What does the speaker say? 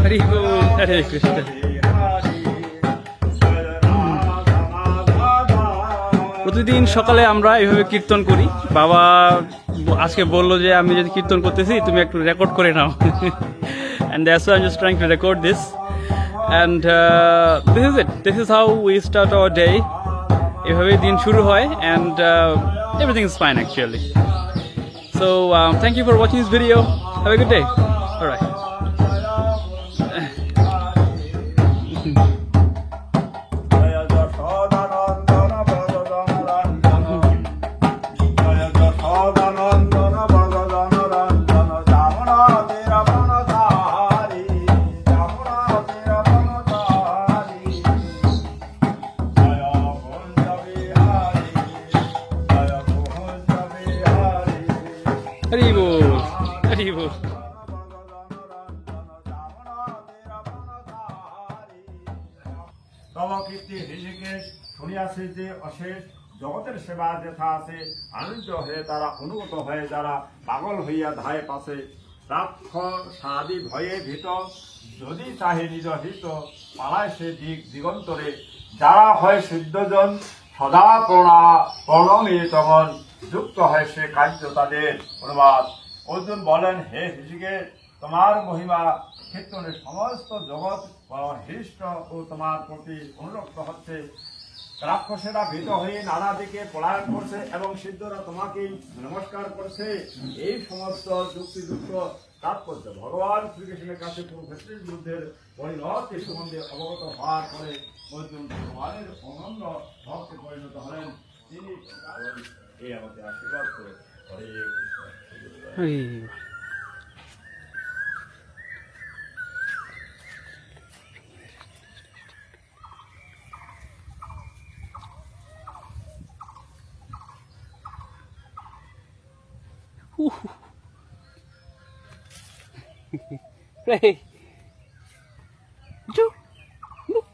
হরি বল, হরে কৃষ্ণ। প্রতিদিন সকালে আমরা এইভাবে কীর্তন করি। বাবা আজকে বললো যে আমি যদি কীর্তন করতেছি তুমি একটু রেকর্ড করে নাও। And that's why I'm just trying to record this. And this is it. This is how we start our day. এভাবেই দিন শুরু হয় and everything is fine actually. So thank you for watching this video. Have a good day. All right. Hari বল, হরি বল। তব কীর্তি ঋষিকেশ শুনিয়াছে যে অশেষ জগতের সেবা যেথা আছে আনন্দ হয়ে তারা অনুগত হয়ে যারা পাগল হইয়া ধায় পাশে রাক্ষসাদি ভয়ে ভীত যদি চাহে নিজ হিত পালায় সে দিক দিগন্তরে যারা হয় সিদ্ধজন সদা প্রণমে তমন যুক্ত হয় সে কার্য তাদের অনুবাদ। অর্জুন বলেন, হে ঋষিকেশ, তোমার মহিমা কীর্তনে সমস্ত জগৎ হৃষ্ট ও তোমার প্রতি অনুরক্ত হচ্ছে। রাক্ষসেরা ভীত হয়ে নানা দিকে পলায়ন করছে এবং সিদ্ধরা তোমাকেই নমস্কার করছে। এই সমস্ত যুক্তিযুক্ত তাৎপর্য ভগবান শ্রীকৃষ্ণের কাছে কুরুক্ষেত্রের যুদ্ধের পরিণতি সম্বন্ধে অবগত হওয়ার পরে অর্জুন ভগবানের অনন্য ভক্তে পরিণত হলেন। তিনি এই আমাকে আশীর্বাদ করে হরে কৃষ্ণ। হরি বল। Pray. Do. Look.